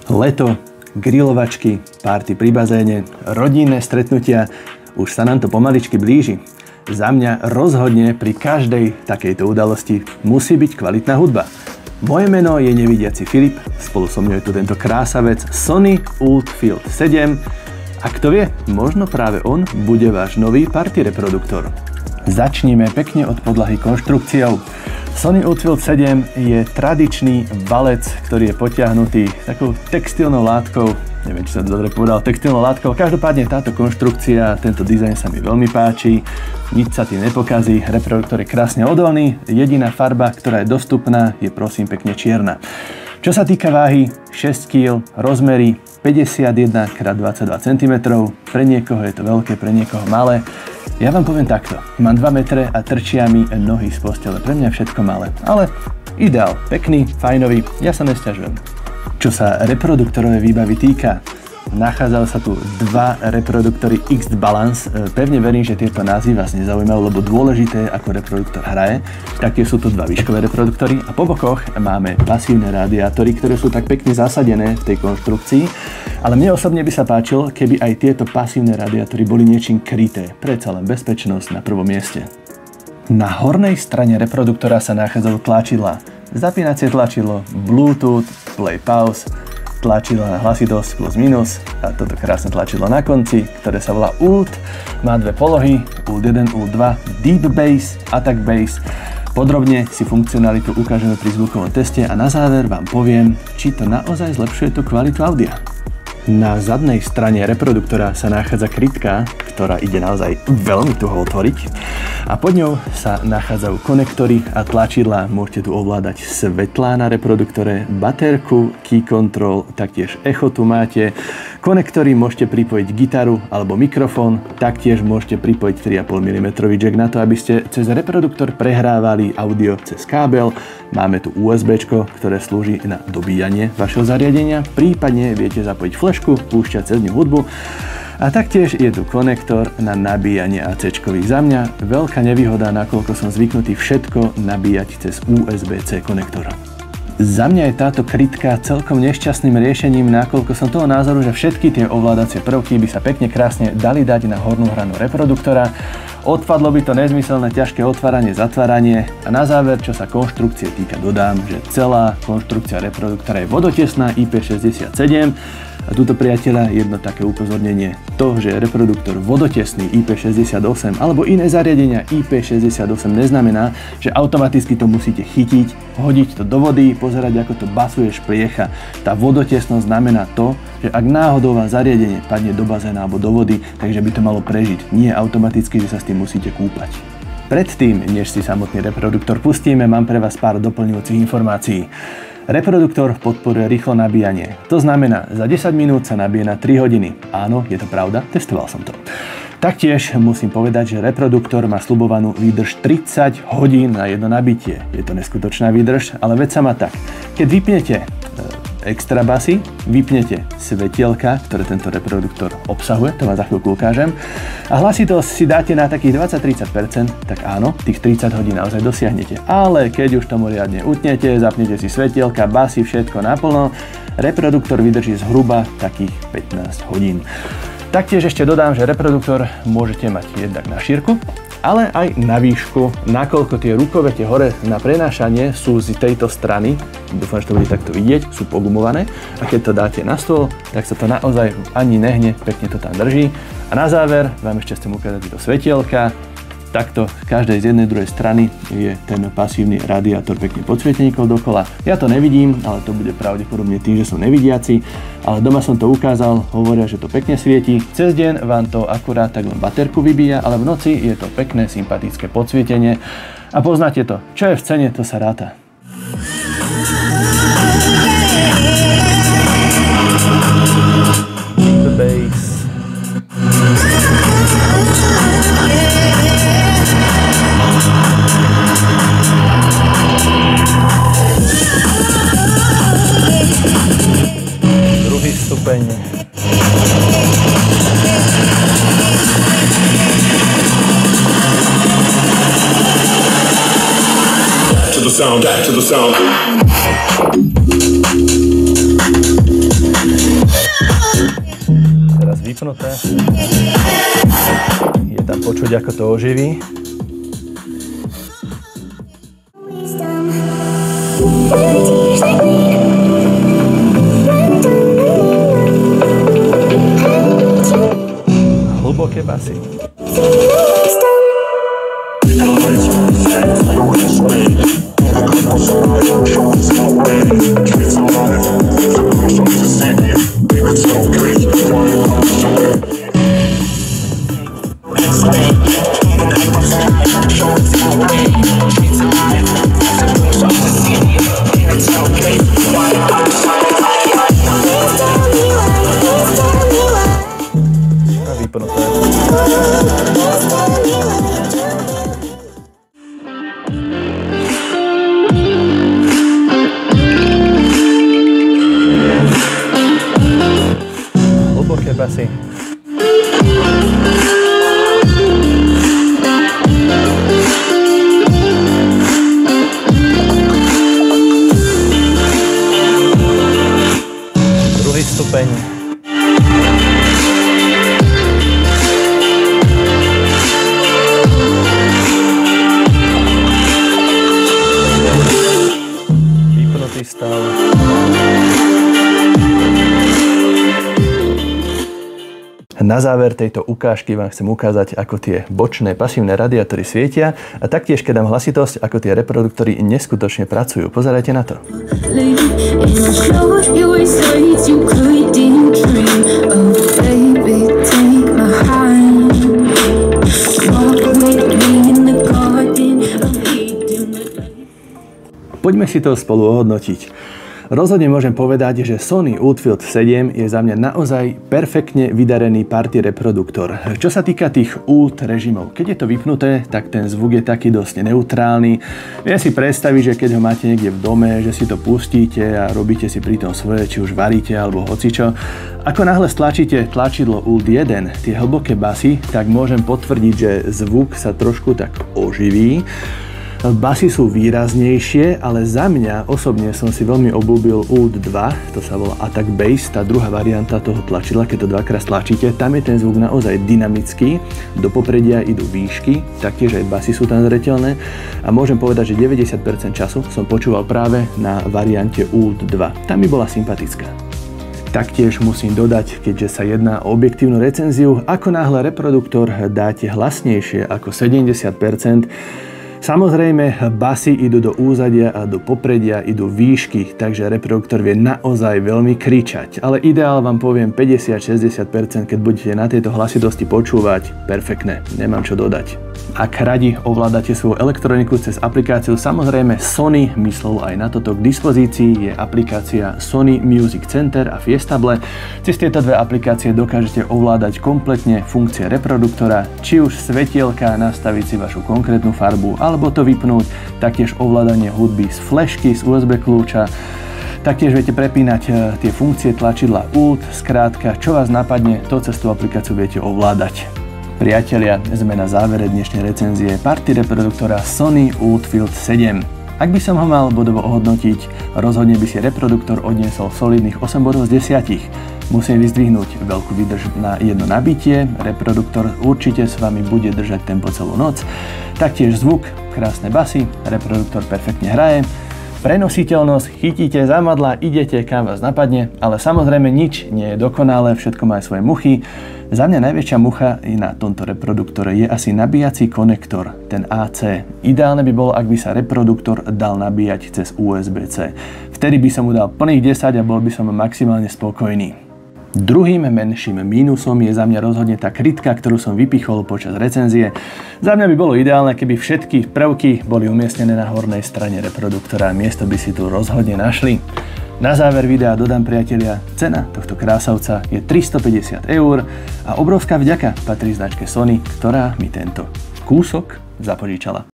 Leto, grilovačky, párty pri bazéne, rodinné stretnutia, už sa nám to pomaličky blíži. Za mňa rozhodne pri každej takejto udalosti musí byť kvalitná hudba. Moje meno je nevidiaci Filip, spolu so mnou je tu tento krásavec Sony Ultfield 7 a kto vie, možno práve on bude váš nový party reproduktor. Začníme pekne od podlahy konštrukciou. Sony Ultfield 7 je tradičný valec, ktorý je potiahnutý takou textilnou látkou. Neviem, či som to dobre povedal, textilnou látkou. Každopádne táto konštrukcia, tento dizajn sa mi veľmi páči. Nič sa tým nepokazí, reproduktor je krásne odolný. Jediná farba, ktorá je dostupná, je prosím pekne čierna. Čo sa týka váhy, 6 kg, rozmery 51x22 cm. Pre niekoho je to veľké, pre niekoho malé. Ja vám poviem takto, mám 2 metre a trčia mi nohy z postele, pre mňa všetko malé, ale ideál, pekný, fajnový, ja sa nesťažujem. Čo sa reproduktorovej výbavy týka, nachádzajú sa tu 2 reproduktory X-Balance, pevne verím, že tieto názvy vás nezaujímajú, lebo dôležité je, ako reproduktor hraje. Taktiež sú tu 2 výškové reproduktory a po bokoch máme pasívne radiátory, ktoré sú tak pekne zasadené v tej konštrukcii. Ale mne osobne by sa páčilo, keby aj tieto pasívne radiátory boli niečím kryté. Predsa len bezpečnosť na prvom mieste. Na hornej strane reproduktora sa nachádzajú tlačidlá. Zapínacie tlačidlo, Bluetooth, play, pause, tlačidlo na hlasitosť plus minus a toto krásne tlačidlo na konci, ktoré sa volá ULT. Má 2 polohy, ULT 1, ULT 2, Deep Bass, Attack Bass. Podrobne si funkcionalitu ukážeme pri zvukovom teste a na záver vám poviem, či to naozaj zlepšuje tú kvalitu audia. Na zadnej strane reproduktora sa nachádza krytka, ktorá ide naozaj veľmi tuho otvoriť a pod ňou sa nachádzajú konektory a tlačidlá. Môžete tu ovládať svetlá na reproduktore, baterku, key control, taktiež echo tu máte. Konektory môžete pripojiť gitaru alebo mikrofón, taktiež môžete pripojiť 3,5 mm jack na to, aby ste cez reproduktor prehrávali audio cez kábel. Máme tu USB, ktoré slúži na dobíjanie vašeho zariadenia, prípadne viete zapojiť flešku, púšťať cez ňu hudbu. A taktiež je tu konektor na nabíjanie AC-čkových. Za mňa veľká nevýhoda, nakoľko som zvyknutý všetko nabíjať cez USB-C konektor. Za mňa je táto krytka celkom nešťastným riešením, nakoľko som toho názoru, že všetky tie ovládacie prvky by sa pekne krásne dali dať na hornú hranu reproduktora. Odpadlo by to nezmyselné ťažké otváranie, zatváranie a na záver, čo sa konštrukcie týka, dodám, že celá konštrukcia reproduktora je vodotesná IP67. A tuto, priateľa, jedno také upozornenie. To, že je reproduktor vodotesný IP68 alebo iné zariadenia IP68 neznamená, že automaticky to musíte chytiť, hodiť to do vody, pozerať, ako to basuje špliecha. Tá vodotesnosť znamená to, že ak náhodou vám zariadenie padne do bazéna alebo do vody, takže by to malo prežiť. Nie automaticky, že sa s tým musíte kúpať. Predtým, než si samotný reproduktor pustíme, mám pre vás pár doplňujúcich informácií. Reproduktor podporuje rýchlo nabíjanie. To znamená, za 10 minút sa nabije na 3 hodiny. Áno, je to pravda, testoval som to. Taktiež musím povedať, že reproduktor má sľubovanú výdrž 30 hodín na jedno nabitie. Je to neskutočná výdrž, ale veď sa má tak. Keď vypnete extra basy, vypnete svetielka, ktoré tento reproduktor obsahuje, to vám za chvíľku ukážem, a hlasitosť si dáte na takých 20-30%, tak áno, tých 30 hodín naozaj dosiahnete. Ale keď už tomu riadne utnete, zapnete si svetielka, basy, všetko naplno, reproduktor vydrží zhruba takých 15 hodín. Taktiež ešte dodám, že reproduktor môžete mať jednak na šírku, ale aj na výšku, nakoľko tie rukovete hore na prenášanie sú z tejto strany, dúfam, že to bude takto vidieť, sú pogumované a keď to dáte na stôl, tak sa to naozaj ani nehne, pekne to tam drží. A na záver vám ešte chcem ukázať tieto svetielka. Takto z každej z jednej druhej strany je ten pasívny radiátor pekne podsvieteníkov dokola. Ja to nevidím, ale to bude pravdepodobne tým, že som nevidiaci. Ale doma som to ukázal, hovoria, že to pekne svieti. Cez deň vám to akurát tak len baterku vybíja, ale v noci je to pekné, sympatické podsvietenie. A poznáte to, čo je v cene, to sa ráta. The bass. Druhý stupeň. To the sound, back to the sound. vypnuté. Je tam počuť, ako to oživí. Hlboké basy. Hlboké basy. Druhý stupeň. Vypnutý stav. Na záver tejto ukážky vám chcem ukázať, ako tie bočné pasívne radiátory svietia a taktiež, keď dám hlasitosť, ako tie reproduktory neskutočne pracujú. Pozerajte na to. Poďme si to spolu ohodnotiť. Rozhodne môžem povedať, že Sony Ultfield 7 je za mňa naozaj perfektne vydarený party reproduktor. Čo sa týka tých Ult režimov, keď je to vypnuté, tak ten zvuk je taký dosť neutrálny. Viem si predstaviť, že keď ho máte niekde v dome, že si to pustíte a robíte si pri tom svoje, či už varíte alebo hocičo. Ako náhle stlačíte tlačidlo Ult 1, tie hlboké basy, tak môžem potvrdiť, že zvuk sa trošku tak oživí. Basy sú výraznejšie, ale za mňa osobne som si veľmi obľúbil Ult 2, to sa volá Attack Bass, tá druhá varianta toho tlačidla, keď to dvakrát stlačíte, tam je ten zvuk naozaj dynamický, do popredia idú výšky, taktiež aj basy sú tam zreteľné a môžem povedať, že 90% času som počúval práve na variante Ult 2, tam mi bola sympatická. Taktiež musím dodať, keďže sa jedná o objektívnu recenziu, ako náhle reproduktor dáte hlasnejšie ako 70%, samozrejme, basy idú do úzadia a do popredia idú výšky, takže reproduktor vie naozaj veľmi kričať. Ale ideál vám poviem 50-60%, keď budete na tejto hlasitosti počúvať, perfektné, nemám čo dodať. Ak radi ovládate svoju elektroniku cez aplikáciu, samozrejme Sony myslel aj na toto k dispozícii, je aplikácia Sony Music Center a Fiestable. Cez tieto dve aplikácie dokážete ovládať kompletne funkcie reproduktora, či už svetielka, nastaviť si vašu konkrétnu farbu, alebo to vypnúť, taktiež ovládanie hudby z flešky, z USB kľúča. Taktiež viete prepínať tie funkcie tlačidla Ult, skrátka, čo vás napadne, to cez tú aplikáciu viete ovládať. Priatelia, sme na závere dnešnej recenzie party reproduktora Sony Ultfield 7. Ak by som ho mal bodovo ohodnotiť, rozhodne by si reproduktor odniesol solidných 8 bodov z 10. Musím vyzdvihnúť veľkú výdrž na jedno nabitie, reproduktor určite s vami bude držať tempo celú noc, taktiež zvuk, krásne basy, reproduktor perfektne hraje, prenositeľnosť, chytíte zámadla, idete kam vás napadne, ale samozrejme nič nie je dokonalé, všetko má aj svoje muchy. Za mňa najväčšia mucha na tomto reproduktore je asi nabíjací konektor, ten AC. Ideálne by bolo, ak by sa reproduktor dal nabíjať cez USB-C. Vtedy by som mu dal plných 10 a bol by som maximálne spokojný. Druhým menším mínusom je za mňa rozhodne tá krytka, ktorú som vypichol počas recenzie. Za mňa by bolo ideálne, keby všetky prvky boli umiestnené na hornej strane reproduktora a miesto by si tu rozhodne našli. Na záver videa dodám, priatelia, cena tohto krásavca je 350 € a obrovská vďaka patrí značke Sony, ktorá mi tento kúsok zapožičala.